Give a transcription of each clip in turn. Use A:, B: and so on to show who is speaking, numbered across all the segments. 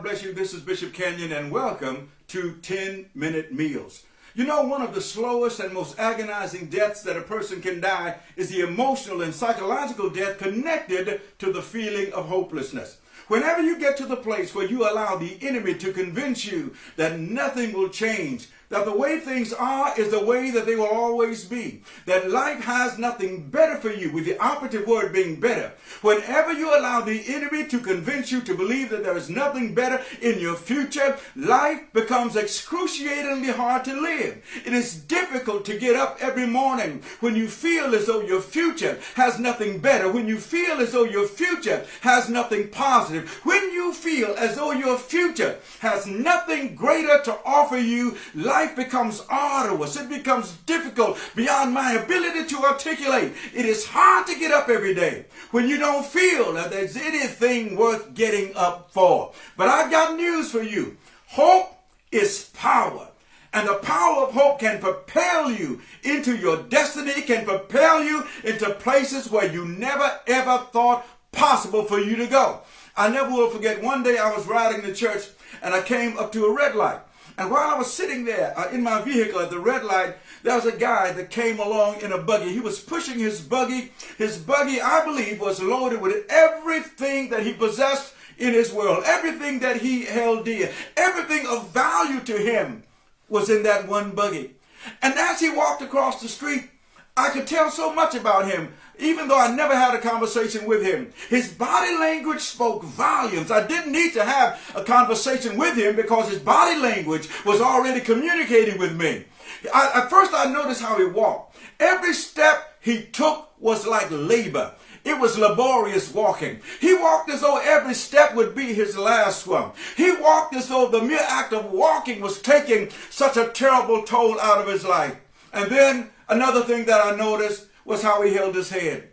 A: God bless you. This is Bishop Kenyon, and welcome to 10-Minute Meals. You know, one of the slowest and most agonizing deaths that a person can die is the emotional and psychological death connected to the feeling of hopelessness. Whenever you get to the place where you allow the enemy to convince you that nothing will change, that the way things are is the way that they will always be, that life has nothing better for you, with the operative word being better. Whenever you allow the enemy to convince you to believe that there is nothing better in your future, life becomes excruciatingly hard to live. It is difficult to get up every morning when you feel as though your future has nothing better, when you feel as though your future has nothing positive, when you feel as though your future has nothing greater to offer you. Life becomes arduous. It becomes difficult beyond my ability to articulate. It is hard to get up every day when you don't feel that there's anything worth getting up for. But I've got news for you. Hope is power. And the power of hope can propel you into your destiny. It can propel you into places where you never ever thought possible for you to go. I never will forget, one day I was riding to church and I came up to a red light. And while I was sitting there in my vehicle at the red light, there was a guy that came along in a buggy. He was pushing his buggy. His buggy, I believe, was loaded with everything that he possessed in his world, everything that he held dear, everything of value to him was in that one buggy. And as he walked across the street, I could tell so much about him, even though I never had a conversation with him. His body language spoke volumes. I didn't need to have a conversation with him because his body language was already communicating with me. At first I noticed how he walked. Every step he took was like labor. It was laborious walking. He walked as though every step would be his last one. He walked as though the mere act of walking was taking such a terrible toll out of his life. And then another thing that I noticed was how he held his head.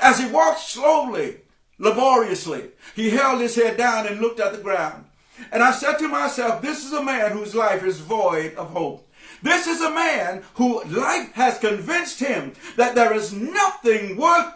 A: As he walked slowly, laboriously, he held his head down and looked at the ground. And I said to myself, this is a man whose life is void of hope. This is a man who life has convinced him that there is nothing worth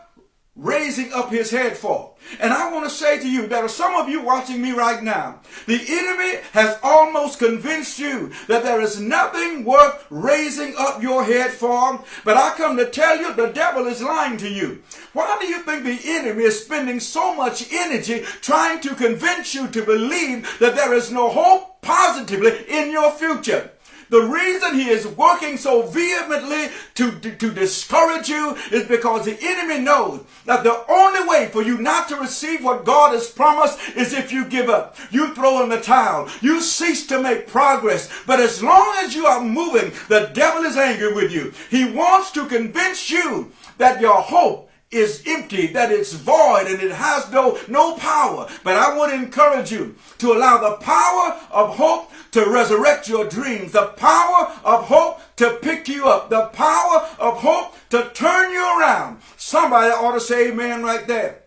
A: raising up his head for. And I want to say to you, there are some of you watching me right now. The enemy has almost convinced you that there is nothing worth raising up your head for. But I come to tell you, the devil is lying to you. Why do you think the enemy is spending so much energy trying to convince you to believe that there is no hope positively in your future? The reason he is working so vehemently to discourage you is because the enemy knows that the only way for you not to receive what God has promised is if you give up. You throw in the towel. You cease to make progress. But as long as you are moving, the devil is angry with you. He wants to convince you that your hope is empty, that it's void, and it has no power. But I want to encourage you to allow the power of hope to resurrect your dreams, the power of hope to pick you up, the power of hope to turn you around. Somebody ought to say amen right there.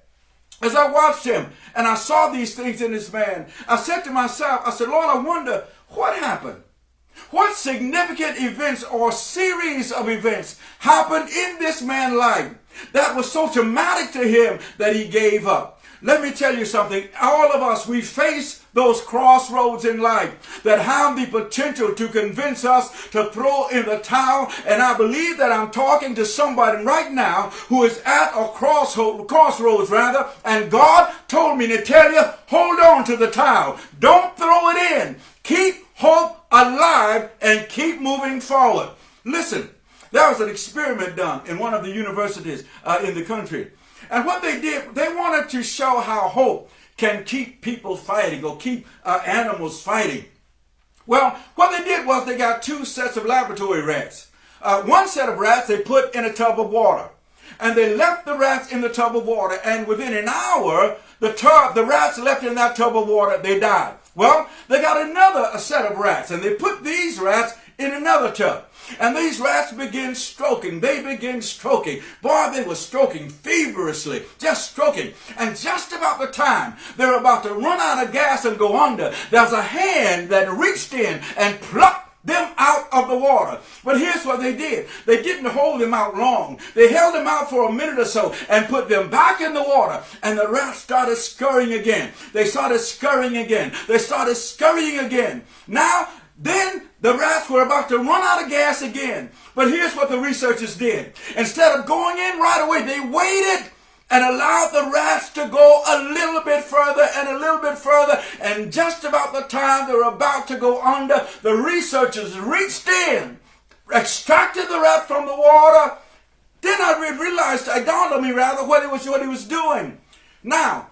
A: As I watched him and I saw these things in this man, I said to myself, I said, Lord, I wonder what happened. What significant events or series of events happened in this man's life that was so traumatic to him that he gave up? Let me tell you something. All of us, we face those crossroads in life that have the potential to convince us to throw in the towel. And I believe that I'm talking to somebody right now who is at a crossroads, and God told me to tell you, hold on to the towel. Don't throw it in. Keep hope alive and keep moving forward. Listen, there was an experiment done in one of the universities in the country. And what they did, they wanted to show how hope can keep people fighting or keep animals fighting. Well, what they did was they got two sets of laboratory rats. One set of rats they put in a tub of water. And they left the rats in the tub of water. And within an hour, the rats left in that tub of water, they died. Well, they got another set of rats. And they put these rats in another tub. And these rats begin stroking. They begin stroking. Boy, they were stroking feverishly, just stroking. And just about the time they're about to run out of gas and go under, there's a hand that reached in and plucked them out of the water. But here's what they did. They did didn't hold them out long. They held them out for a minute or so and put them back in the water. And the rats started scurrying again. They started scurrying again. They started scurrying again. Now, then the rats were about to run out of gas again. But here's what the researchers did. Instead of going in right away, they waited and allowed the rats to go a little bit further and a little bit further. And just about the time they were about to go under, the researchers reached in, extracted the rat from the water. Then I realized, it dawned on me rather, what he was doing. Now,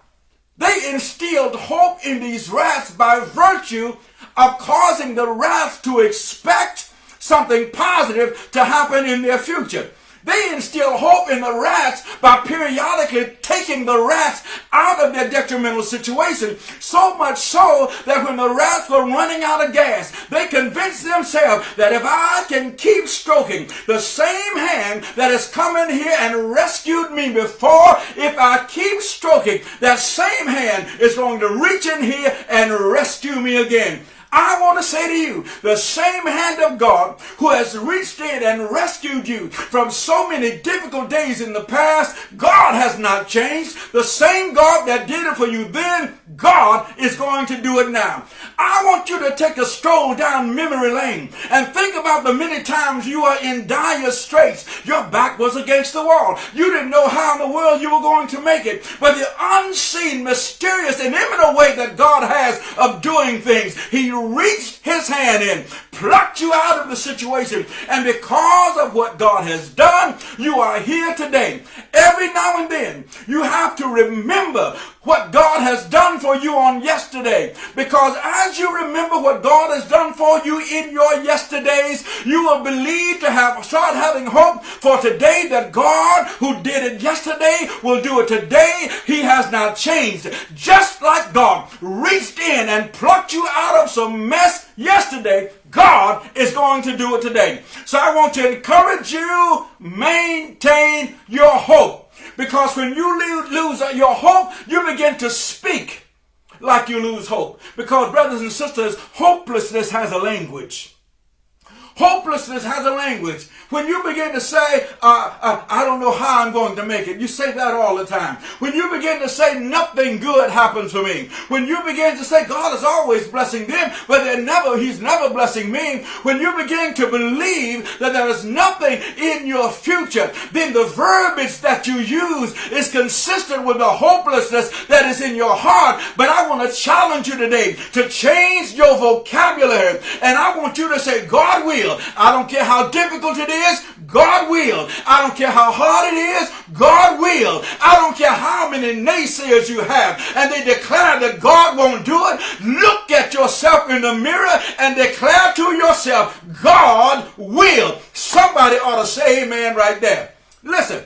A: they instilled hope in these rats by virtue of causing the rats to expect something positive to happen in their future. They instill hope in the rats by periodically taking the rats out of their detrimental situation, so much so that when the rats were running out of gas, they convinced themselves that if I can keep stroking the same hand that has come in here and rescued me before, if I keep stroking, that same hand is going to reach in here and rescue me again. I want to say to you, the same hand of God who has reached in and rescued you from so many difficult days in the past, God has not changed. The same God that did it for you then, God is going to do it now. I want you to take a stroll down memory lane and think about the many times you are in dire straits. Your back was against the wall. You didn't know how in the world you were going to make it. But the unseen, mysterious, and imminent way that God has of doing things, He reached His hand in, plucked you out of the situation, and because of what God has done, you are here today. Every now and then, you have to remember what God has done for you on yesterday, because as you remember what God has done for you in your yesterdays, you will believe to start having hope for today, that God who did it yesterday will do it today. He has not changed. Just like God reached in and plucked you out of some mess yesterday, God is going to do it today. So I want to encourage you, maintain your hope. Because when you lose your hope, you begin to speak like you lose hope. Because, brothers and sisters, hopelessness has a language. Hopelessness has a language. When you begin to say, I don't know how I'm going to make it. You say that all the time. When you begin to say nothing good happens for me. When you begin to say God is always blessing them, but He's never blessing me. When you begin to believe that there is nothing in your future, then the verbiage that you use is consistent with the hopelessness that is in your heart. But I want to challenge you today to change your vocabulary. And I want you to say, God will. I don't care how difficult it is, God will. I don't care how hard it is, God will. I don't care how many naysayers you have and they declare that God won't do it. Look at yourself in the mirror and declare to yourself, God will. Somebody ought to say amen right there. Listen,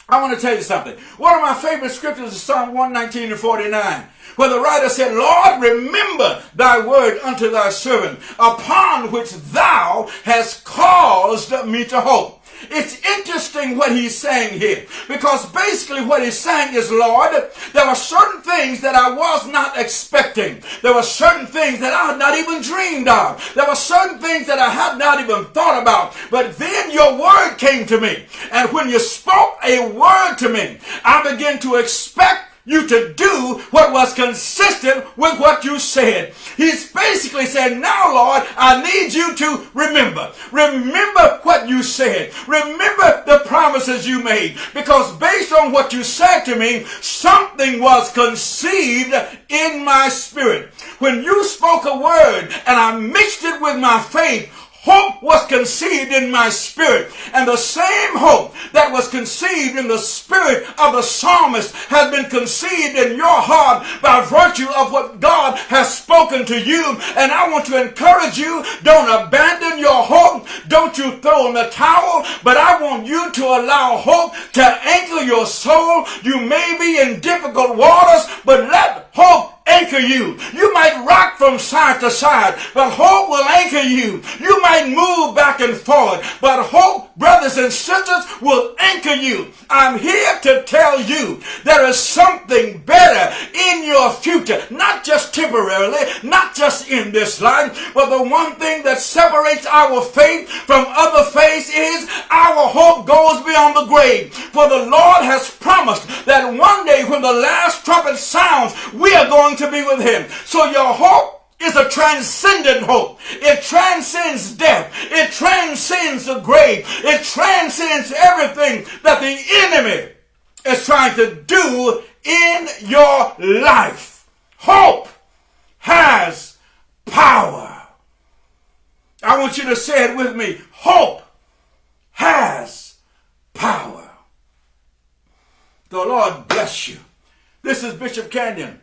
A: I want to tell you something. One of my favorite scriptures is Psalm 119 and 49. Where the writer said, Lord, remember thy word unto thy servant, upon which thou hast caused me to hope. It's interesting what he's saying here, because basically what he's saying is, Lord, there were certain things that I was not expecting. There were certain things that I had not even dreamed of. There were certain things that I had not even thought about. But then your word came to me. And when you spoke a word to me, I began to expect you to do what was consistent with what you said. He's basically saying, now, Lord, I need you to remember. Remember what you said. Remember the promises you made. Because based on what you said to me, something was conceived in my spirit. When you spoke a word and I mixed it with my faith, hope was conceived in my spirit. And the same hope that was conceived in the spirit of the psalmist has been conceived in your heart by virtue of what God has spoken to you. And I want to encourage you, don't abandon your hope. Don't you throw in the towel. But I want you to allow hope to anchor your soul. You may be in difficult waters, but let hope anchor you. You might rock from side to side, but hope will anchor you. You might move back and forward, but hope, brothers and sisters, will anchor you. I'm here to tell you there is something better in your future, not just temporarily, not just in this life, but the one thing that separates our faith from other faiths is our hope goes beyond the grave. For the Lord has promised that one day when the last trumpet sounds, we are going to be with him. So your hope is a transcendent hope. It transcends death. It transcends the grave. It transcends everything that the enemy is trying to do in your life. Hope has power. I want you to say it with me. Hope has power. The Lord bless you. This is Bishop Kenyon.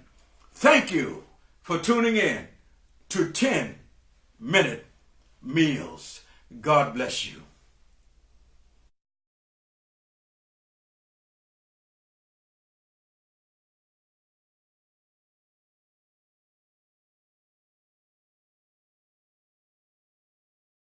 A: Thank you for tuning in to 10-Minute Meals. God bless you.